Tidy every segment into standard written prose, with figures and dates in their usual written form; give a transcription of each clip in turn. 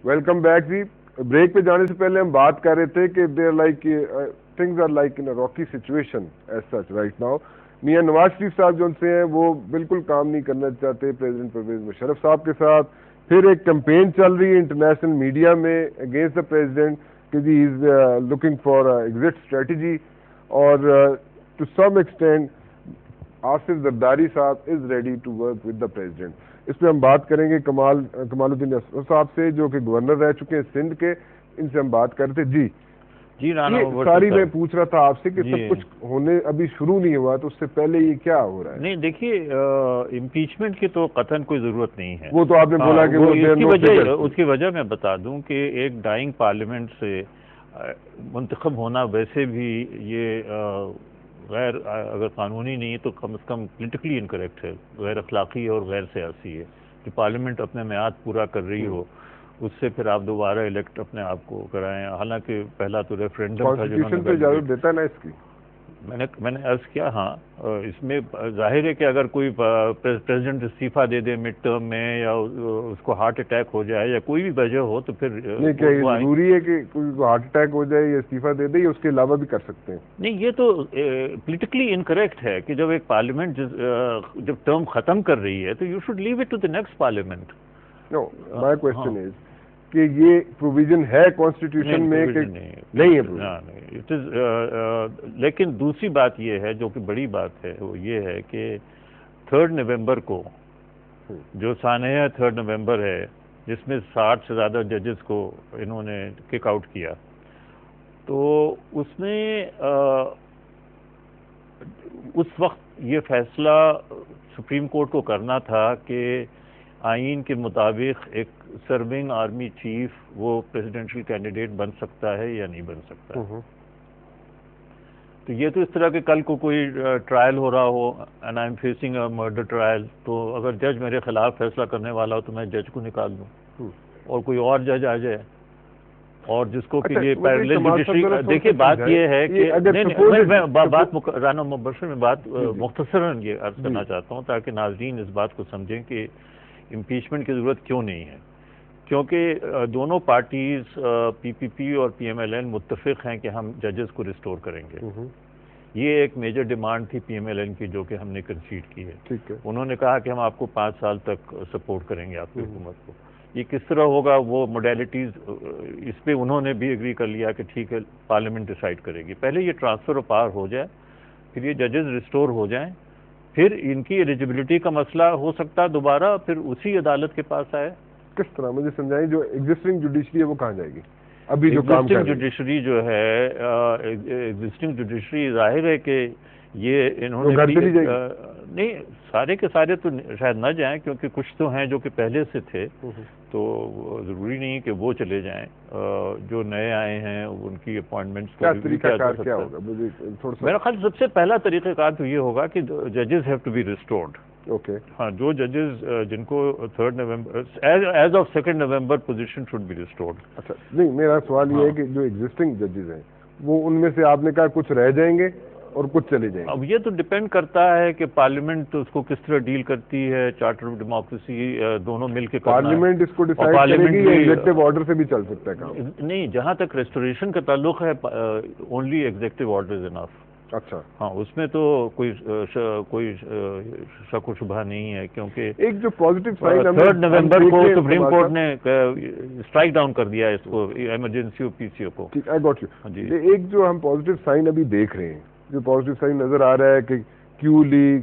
Welcome back جی. Break پہ جانے سے پہلے ہم بات کر رہے تھے کہ there like things are like in rocky situation as such right now. Mian Nawaz شریف صاحب جو ان سے ہیں وہ بالکل کام نہیں کرنا چاہتے پریزیڈنٹ پرویز مشرف صاحب کے ساتھ. پھر ایک کمپین چل رہی ہے انٹرنیشنل میڈیا میں اگینسٹ دا پریزیڈنٹ کہ he is looking for exit strategy, اور to some extent Asif Zardari sahab is ready to work with the president. اس پہ ہم بات کریں گے کمال الدین اسرار صاحب سے جو کہ گورنر رہ چکے ہیں سندھ کے. ان سے ہم بات کرتے جی ساری میں پوچھ رہا تھا آپ سے کہ سب کچھ ہونے ابھی شروع نہیں ہوا تو اس سے پہلے یہ کیا ہو رہا ہے؟ نہیں دیکھیے, امپیچمنٹ کی تو قطعاً کوئی ضرورت نہیں ہے. وہ تو آپ نے بولا کہ اس کی وجہ میں بتا دوں کہ ایک ڈائنگ پارلیمنٹ سے منتخب ہونا ویسے بھی یہ غیر اگر قانونی نہیں ہے تو کم از کم پولیٹیکلی انکریکٹ ہے, غیر اخلاقی اور غیر سیاسی ہے کہ پارلیمنٹ اپنے میعاد پورا کر رہی ہو اس سے پھر آپ دوبارہ الیکٹ اپنے آپ کو کرائیں. حالانکہ پہلا تو ریفرینڈم تھا کانسٹیٹیوشن تو اجازت دیتا ہے نا اس کی. میں نے عرض کیا ہاں, اس میں ظاہر ہے کہ اگر کوئی پریزیڈنٹ استعفیٰ دے دے مڈ ٹرم میں یا اس کو ہارٹ اٹیک ہو جائے یا کوئی بھی وجہ ہو تو پھر کیا یہ ضروری ہے کہ کوئی کو ہارٹ اٹیک ہو جائے یا استعفیٰ دے دے یا اس کے علاوہ بھی کر سکتے ہیں؟ نہیں, یہ تو پولیٹیکلی انکریکٹ ہے کہ جب ایک پارلیمنٹ جب ٹرم ختم کر رہی ہے تو you should leave it to the next parliament. No my question is کہ یہ پروویژن ہے کانسٹیٹیوشن میں کہ نہیں ہے؟ لیکن دوسری بات یہ ہے جو کہ بڑی بات ہے وہ یہ ہے کہ 3 نومبر کو جو سانحہ 3 نومبر ہے جس میں 60 سے زیادہ ججز کو انہوں نے کک آؤٹ کیا, تو اس میں اس وقت یہ فیصلہ سپریم کورٹ کو کرنا تھا کہ آئین کے مطابق ایک سرونگ آرمی چیف وہ پریزیڈنشل کینڈیڈیٹ بن سکتا ہے یا نہیں بن سکتا. تو یہ تو اس طرح کہ کل کو کوئی ٹرائل ہو رہا ہو and I am facing a murder trial, تو اگر جج میرے خلاف فیصلہ کرنے والا ہو تو میں جج کو نکال دوں اور کوئی اور جج آ جائے, اور جس کو کہ یہ پیرلل جوڈیشری. دیکھیے بات یہ ہے کہ بات رانا مبشر میں بات مختصراً یہ عرض کرنا چاہتا ہوں تاکہ ناظرین اس بات کو سمجھیں کہ امپیچمنٹ کی ضرورت کیوں نہیں ہے. کیونکہ دونوں پارٹیز پی پی پی اور پی ایم ایل این متفق ہیں کہ ہم ججز کو ریسٹور کریں گے. یہ ایک میجر ڈیمانڈ تھی پی ایم ایل این کی جو کہ ہم نے کنسیڈ کی ہے. انہوں نے کہا کہ ہم آپ کو 5 سال تک سپورٹ کریں گے آپ کی حکومت کو. یہ کس طرح ہوگا وہ موڈیلٹیز اس پہ انہوں نے بھی اگری کر لیا کہ ٹھیک ہے پارلیمنٹ ڈیسائیڈ کرے گی. پہلے یہ ٹرانسفر آف پاور ہو جائے, پھر یہ ججز ریسٹور ہو جائیں, پھر ان کی ایلیجبلٹی کا مسئلہ ہو سکتا ہے دوبارہ پھر اسی عدالت کے پاس آئے. کس طرح مجھے سمجھائیں, جو ایگزسٹنگ جوڈیشری ہے وہ کہاں جائے گی؟ ابھی جو کام ایگزسٹنگ جوڈیشری جو ہے ایگزسٹنگ جوڈیشری ظاہر ہے کہ یہ انہوں نے نہیں سارے کے سارے تو شاید نہ جائیں کیونکہ کچھ تو ہیں جو کہ پہلے سے تھے, تو ضروری نہیں کہ وہ چلے جائیں. جو نئے آئے ہیں ان کی اپوائنٹمنٹس میرا خیال سب سے پہلا طریقہ کار تو یہ ہوگا کہ ججز ہیو ٹو بی ریسٹورڈ. ہاں, جو ججز جن کو 3 November as of 2 November position should be restored. اچھا نہیں, میرا سوال یہ ہے کہ جو ایگزسٹنگ ججز ہیں وہ ان میں سے آپ نے کہا کچھ رہ جائیں گے اور کچھ چلے جائیں گے. اب یہ تو ڈپینڈ کرتا ہے کہ پارلیمنٹ اس کو کس طرح ڈیل کرتی ہے, چارٹر آف ڈیموکریسی دونوں مل کے پارلیمنٹ اس کو ڈیسائیڈ کرے گی یا ایگزیکٹو آرڈر سے بھی چل سکتا ہے کام؟ نہیں, جہاں تک ریسٹوریشن کا تعلق ہے اونلی ایگزیکٹو آرڈر از انف. اچھا ہاں, اس میں تو کوئی شک و شبہ نہیں ہے کیونکہ ایک جو پازیٹیو سائن 3 نومبر کو سپریم کورٹ نے اسٹرائک ڈاؤن کر دیا اس کو ایمرجنسی اور پی سی او کو. I got you. ایک جو ہم پازیٹیو سائن ابھی دیکھ رہے ہیں, جو پازیٹیو سائن نظر آ رہا ہے کہ کیو لیگ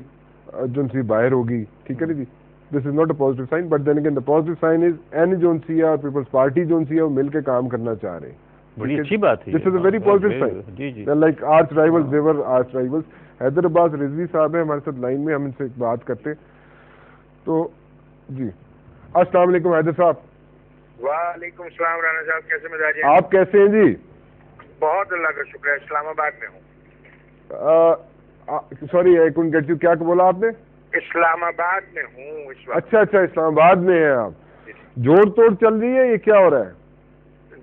ایجنسی باہر ہوگی, ٹھیک ہے نا جی, this is not a positive sign, but then again the positive sign is an urgency اور پیپلز پارٹی جونسی ہے وہ مل کے کام کرنا چاہ رہے ہیں. بڑی اچھی بات ہے. This is a very positive sign. جی جی, like arch rivals, they were arch rivals. Haider Abbas Rizvi sahab ہیں ہمارے ساتھ لائن میں, ہم ان سے بات کرتے. تو جی السلام علیکم حیدر صاحب. وعلیکم السلام رانا صاحب, کیسے مزاج ہیں آپ؟ کیسے ہیں جی؟ بہت اللہ کا شکر ہے, اسلام آباد میں ہوں. Sorry I couldn't get you, کیا بولا آپ نے؟ اسلام آباد میں ہوں اس وقت. اچھا اچھا, اسلام آباد میں ہیں آپ. جوڑ توڑ چل رہی ہے, یہ کیا ہو رہا ہے؟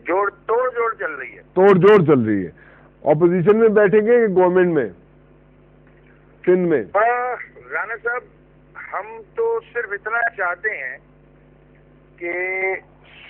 توڑ جوڑ چل رہی ہے. توڑ جوڑ چل رہی ہے. اپوزیشن میں بیٹھیں گے کہ گورنمنٹ میں سندھ میں؟ رانا صاحب, ہم تو صرف اتنا چاہتے ہیں کہ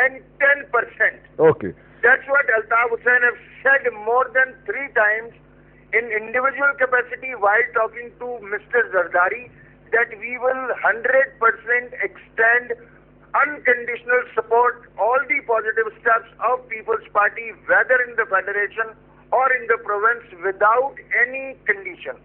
110%. Okay. That's what Altaf Hussain have said more than 3 times in individual capacity while talking to Mr. Zardari, that we will 100% extend unconditional support all the positive steps of People's Party, whether in the Federation or in the province, without any condition.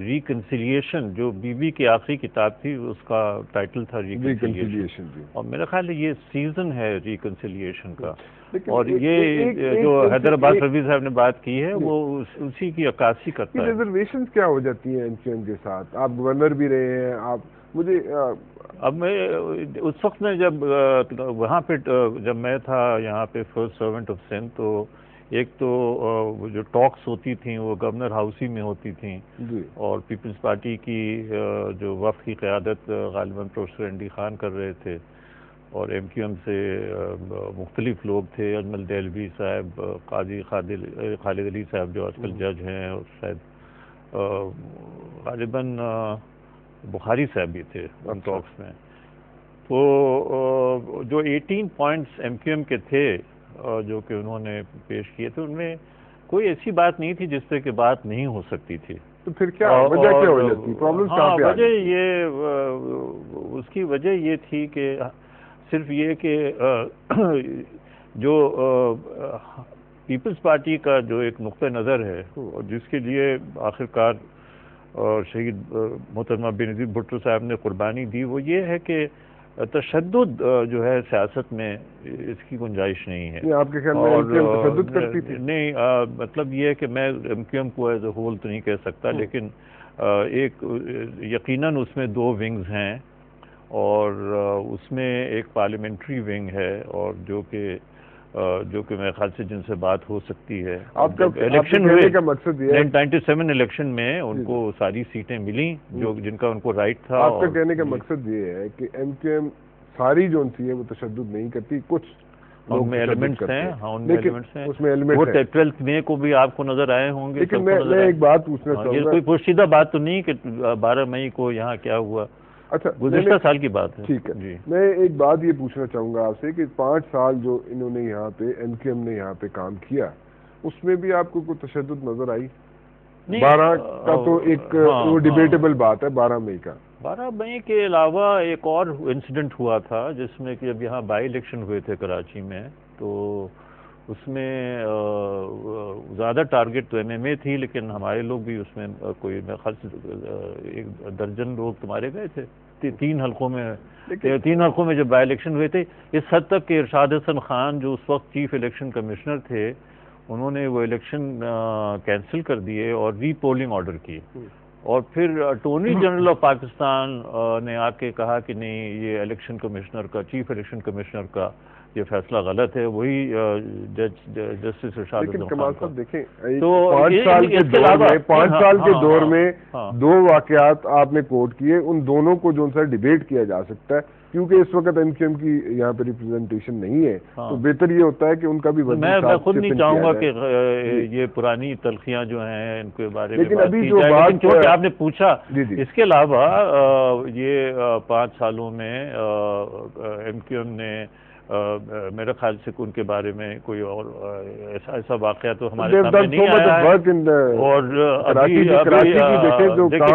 Reconciliation جو be be کی آخری کتاب تھی اس کا title تھا reconciliation, اور میرا خیال ہے یہ سیزن ہے ریکنسیلیشن کا، اور یہ جو حیدرآباد رضوی صاحب نے بات کی ہے وہ اسی کی عکاسی کرتا ہے۔ ریزرویشن کیا ہو جاتی ہیں MQM کے ساتھ؟ آپ گورنر بھی رہے ہیں، آپ مجھے اب میں اس وقت میں جب وہاں پہ جب میں تھا یہاں پہ فرسٹ سرونٹ آف سندھ، تو ایک تو جو ٹاکس ہوتی تھیں وہ گورنر ہاؤس ہی میں ہوتی تھیں، اور پیپلز پارٹی کی جو وفد کی قیادت غالباً پروفیسر این ڈی خان کر رہے تھے، اور MQM سے مختلف لوگ تھے، اجمل دہلوی صاحب، قاضی خالد علی صاحب جو آج کل جج ہیں، اور شاید غالباً بخاری صاحب بھی تھے ان ٹاکس میں۔ تو جو 18 پوائنٹس MQM کے تھے جو کہ انہوں نے پیش کیے تھے، ان میں کوئی ایسی بات نہیں تھی جس پہ کہ بات نہیں ہو سکتی تھی۔ تو پھر کیا وجہ کیا ہو جاتی؟ پرابلم کہاں پہ؟ وجہ یہ اس کی وجہ یہ تھی کہ صرف یہ کہ جو پیپلز پارٹی کا جو ایک نقطہ نظر ہے، اور جس کے لیے آخرکار شہید محترمہ بینظیر بھٹو صاحب نے قربانی دی، وہ یہ ہے کہ تشدد جو ہے سیاست میں اس کی گنجائش نہیں ہے۔ آپ کے خیال میں MQM تشدد کرتی تھی؟ نہیں، مطلب یہ ہے کہ میں MQM کو ایز اے ہول تو نہیں کہہ سکتا، لیکن ایک یقیناً اس میں 2 ونگز ہیں، اور اس میں ایک پارلیمنٹری ونگ ہے، اور جو کہ میرے خیال سے جن سے بات ہو سکتی ہے۔ الیکشن ہوئے کا مقصد یہ ہے 97 الیکشن میں ان کو ساری سیٹیں ملیں جن کا ان کو رائٹ تھا۔ آپ کا کہنے کا مقصد یہ ہے کہ MQM ساری جو ہے وہ تشدد نہیں کرتی، کچھ ان میں ایلیمنٹس ہیں، ان میں ایلیمنٹس ہیں، اس میں ایلیمنٹ وہ 12 مئی کو بھی آپ کو نظر آئے ہوں گے۔ لیکن میں ایک بات پوچھنا چاہوں گا، یہ کوئی پوشیدہ بات تو نہیں کہ 12 مئی کو یہاں کیا ہوا، اچھا گزشتہ سال کی بات ہے۔ ٹھیک ہے، جی میں ایک بات یہ پوچھنا چاہوں گا آپ سے کہ 5 سال جو انہوں نے یہاں پہ MQM نے یہاں پہ کام کیا، اس میں بھی آپ کو کوئی تشدد نظر آئی؟ 12 کا تو ایک وہ ڈیبیٹیبل بات ہے، 12 مئی کا۔ 12 مئی کے علاوہ ایک اور انسیڈنٹ ہوا تھا جس میں کہ جب یہاں بائی الیکشن ہوئے تھے کراچی میں، تو اس میں زیادہ ٹارگٹ تو MMA تھی، لیکن ہمارے لوگ بھی اس میں کوئی خاص 1 درجن لوگ تمہارے گئے تھے 3 حلقوں میں۔ 3 حلقوں میں جب بائی الیکشن ہوئے تھے، اس حد تک کہ ارشاد حسن خان جو اس وقت چیف الیکشن کمشنر تھے، انہوں نے وہ الیکشن کینسل کر دیے اور ری پولنگ آرڈر کی، اور پھر اٹارنی جنرل آف پاکستان نے آ کے کہا کہ نہیں، یہ الیکشن کمشنر کا، چیف الیکشن کمشنر کا یہ فیصلہ غلط ہے، وہی جسٹس ارشاد حسن خان کا۔ دیکھیں 5 سال کے دور میں 2 واقعات آپ نے کوٹ کیے، ان دونوں کو جو سا ڈیبیٹ کیا جا سکتا ہے، کیونکہ اس وقت MQM کی یہاں پہ ریپرزنٹیشن نہیں ہے، تو بہتر یہ ہوتا ہے کہ ان کا بھی میں خود نہیں چاہوں گا کہ یہ پرانی تلخیاں جو ہیں ان کے بارے میں لیکن ابھی جو بات کیونکہ آپ نے پوچھا، اس کے علاوہ یہ 5 سالوں میں MQM نے میرے خیال سے ان کے بارے میں کوئی اور ایسا واقعہ تو ہمارے سامنے نہیں آیا ہے، اور دیکھیں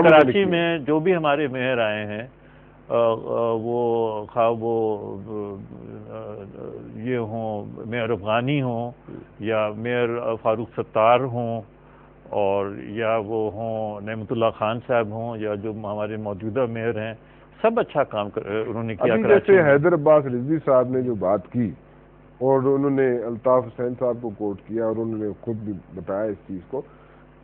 کراچی میں جو بھی ہمارے میئر آئے ہیں، وہ خواہ وہ یہ ہوں میئر افغانی ہوں یا میئر فاروق ستار ہوں، اور یا وہ ہوں نعمت اللہ خان صاحب ہوں، یا جو ہمارے موجودہ میئر ہیں، سب اچھا کام انہوں نے کیا کراچی میں۔ جیسے حیدر عباس رضوی صاحب نے جو بات کی، اور انہوں نے الطاف حسین صاحب کو کوٹ کیا، اور انہوں نے خود بھی بتایا اس چیز کو،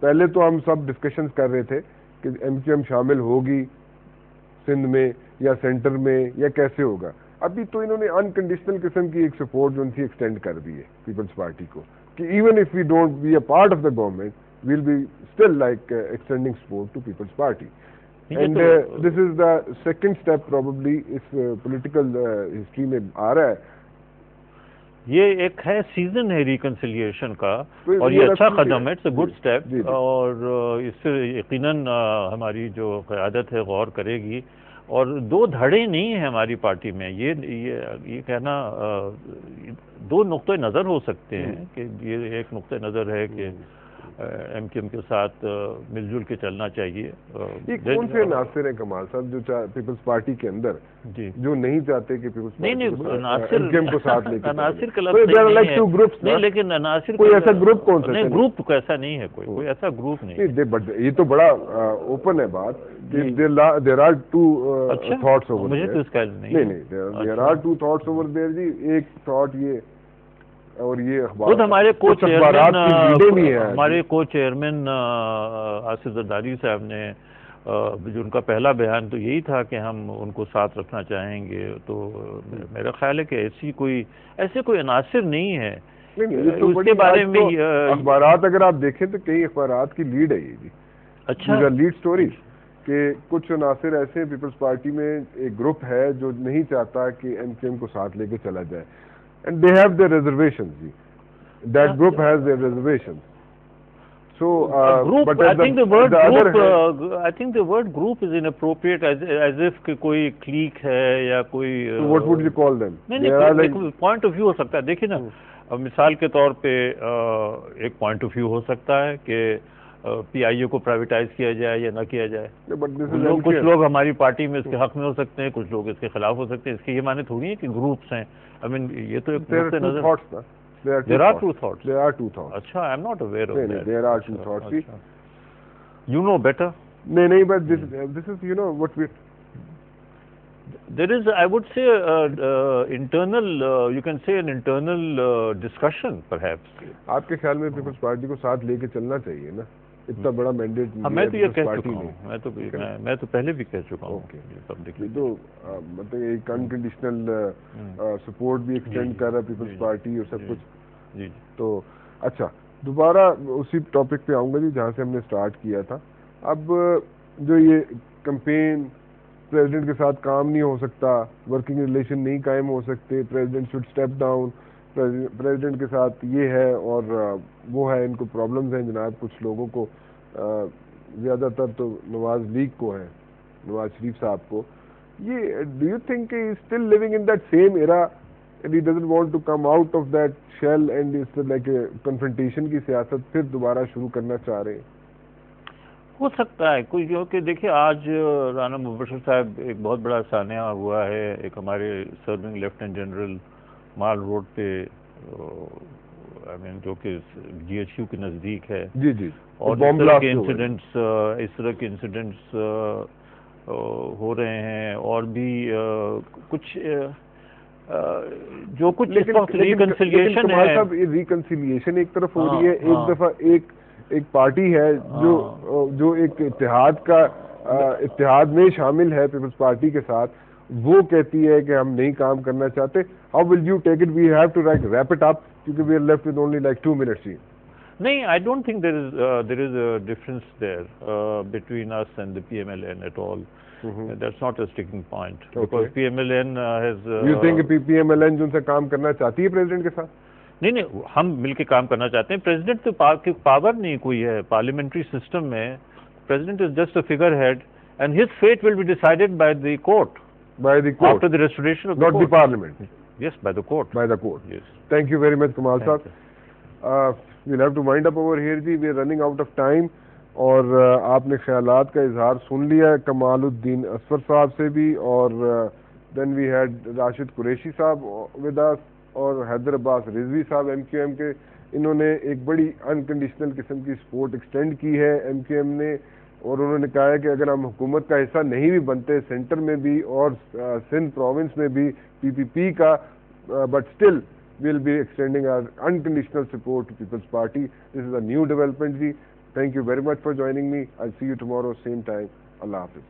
پہلے تو ہم سب ڈسکشنز کر رہے تھے کہ MQM شامل ہوگی سندھ میں یا سینٹر میں یا کیسے ہوگا۔ ابھی تو انہوں نے انکنڈیشنل قسم کی ایک سپورٹ جو ان کی ایکسٹینڈ کر دی ہے پیپلز پارٹی کو، کہ even if we don't be a part of the government we'll be still like extending support to Peoples Party, and this is the second step probably اس پولیٹیکل ہسٹری میں آ رہا ہے۔ یہ ایک ہے سیزن ہے ریکنسیلیشن کا، اور یہ اچھا قدم ہے، اٹس اے گڈ اسٹیپ، اور اس سے یقیناً ہماری جو قیادت ہے غور کرے گی، اور 2 دھڑے نہیں ہیں ہماری پارٹی میں، یہ کہنا 2 نقطۂ نظر ہو سکتے ہیں، کہ یہ ایک نقطۂ نظر ہے کہ ایم کیو ایم کے ساتھ مل جل کے چلنا چاہیے. یہ کون سے عناصر ہیں کمال صاحب جو پیپلز پارٹی کے اندر جی جو نہیں چاہتے کہ پیپلز نہیں پارٹی کو ساتھ لے کے عناصر کا لفظ نہیں, لیکن عناصر کوئی ایسا گروپ کون سا نہیں, گروپ کو ایسا نہیں ہے, کوئی ایسا گروپ نہیں. بٹ یہ تو بڑا اوپن ہے بات کہ there are two thoughts over. مجھے تو اس کا نہیں, there are two thoughts over there جی. ایک تھاٹ یہ اور یہ خود ہمارے کو چیئرمین آصف زرداری صاحب نے جو ان کا پہلا بیان تو یہی تھا کہ ہم ان کو ساتھ رکھنا چاہیں گے. تو میرا خیال ہے کہ ایسے کوئی عناصر نہیں ہے اس کے بارے میں. اخبارات اگر آپ دیکھیں تو کئی اخبارات کی لیڈ ہے یہ جی. اچھا, لیڈ سٹوریز کہ کچھ عناصر ایسے ہیں پیپلز پارٹی میں ایک گروپ ہے جو نہیں چاہتا کہ ایم کیو ایم کو ساتھ لے کے چلا جائے. And they have their reservations. That group has their reservations. So, group. But I think the word group is inappropriate, as if کہ کوئی clique ہے یا کوئی. So what would you call them? نہیں, point of view ہو سکتا ہے. دیکھیے نا, مثال کے طور پہ ایک point of view ہو سکتا ہے کہ پی آئی اے کو پرائیویٹائز کیا جائے یا نہ کیا جائے. کچھ لوگ ہماری پارٹی میں اس کے حق میں ہو سکتے ہیں, کچھ لوگ اس کے خلاف ہو سکتے ہیں. اس کے یہ معنی تھوڑی ہے کہ گروپس ہیں. I mean, یہ تو ایک نقطۂ نظر. There are two thoughts. There are two thoughts. اچھا, I am not aware of that. There are two thoughts. You know better. نہیں, but this is, you know, what we. There is, I would say, internal, you can say an internal discussion, perhaps. آپ کے خیال میں Peoples Party کو ساتھ لے کے چلنا چاہیے نا, اتنا بڑا مینڈیٹ. میں تو یہ کہہ چکا ہوں, میں تو پہلے بھی کہہ چکا ہوں. تو مطلب ایک انکنڈیشنل سپورٹ بھی ایکسٹینڈ کر رہا ہے پیپلز پارٹی اور سب کچھ. جی تو اچھا, دوبارہ اسی ٹاپک پہ آؤں گا جی جہاں سے ہم نے اسٹارٹ کیا تھا. اب جو یہ کمپین پریزیڈنٹ کے ساتھ کام نہیں ہو سکتا, ورکنگ ریلیشن نہیں قائم ہو سکتے, president should step down, president کے ساتھ یہ ہے اور وہ ہے, ان کو پرابلمز ہیں جناب. کچھ لوگوں کو, زیادہ تر تو نواز لیگ کو ہے, نواز شریف صاحب کو. یہ ڈو یو تھنک کہ still living in that same era and he doesn't want to come out of that shell and اس لائک کنفرنٹیشن کی سیاست پھر دوبارہ شروع کرنا چاہ رہے ہیں؟ ہو سکتا ہے کوئی, کیونکہ دیکھیں آج رانا مبشر صاحب ایک بہت بڑا سانحہ ہوا ہے. ایک ہمارے سرونگ لیفٹیننٹ جنرل مال روڈ پہ, جو کہ جی ایچ یو کے نزدیک ہے. جی جی. اور اس طرح کے انسیڈنٹس ہو رہے ہیں, اور بھی کچھ جو کچھ ریکنسیلیشن ہے. ریکنسیلیشن ایک طرف ہو رہی ہے, ایک دفعہ ایک پارٹی ہے جو ایک اتحاد میں شامل ہے پیپلز پارٹی کے ساتھ, وہ کہتی ہے کہ ہم نہیں کام کرنا چاہتے. How will you take it? We have to wrap it up کیونکہ we are left with only like 2 minutes. نہیں, I don't think there is a difference there between us and the PMLN at all. That's not a sticking point. Because PMLN has. You think PMLN جو ان سے کام کرنا چاہتی ہے president کے ساتھ؟ نہیں, ہم مل کے کام کرنا چاہتے ہیں. پریزیڈنٹ تو پاور نہیں کوئی ہے پارلیمنٹری سسٹم میں. President is just a figurehead and his fate will be decided by the court. After the restoration of the court. Not the parliament. Yes, by the court. By the court. Yes. Thank you very much, Kamal Sahab. We'll have to wind up over here ji. We are running out of time. اور آپ نے خیالات کا اظہار سن لیا کمال الدین اصفر صاحب سے بھی, اور دین وی ہیڈ راشد قریشی صاحب ود اس, اور حیدر عباس رضوی صاحب ایم کیو ایم کے. انہوں نے ایک بڑی انکنڈیشنل قسم کی سپورٹ ایکسٹینڈ کی ہے ایم کیو ایم نے, اور انہوں نے کہا ہے کہ اگر ہم حکومت کا حصہ نہیں بھی بنتے, سینٹر میں بھی اور سندھ پروونس میں بھی پی پی پی کا, but still we'll be extending our unconditional support to Peoples Party. This is a new development جی. Thank you very much for joining me. I'll see you tomorrow, same time. Allah Hafiz.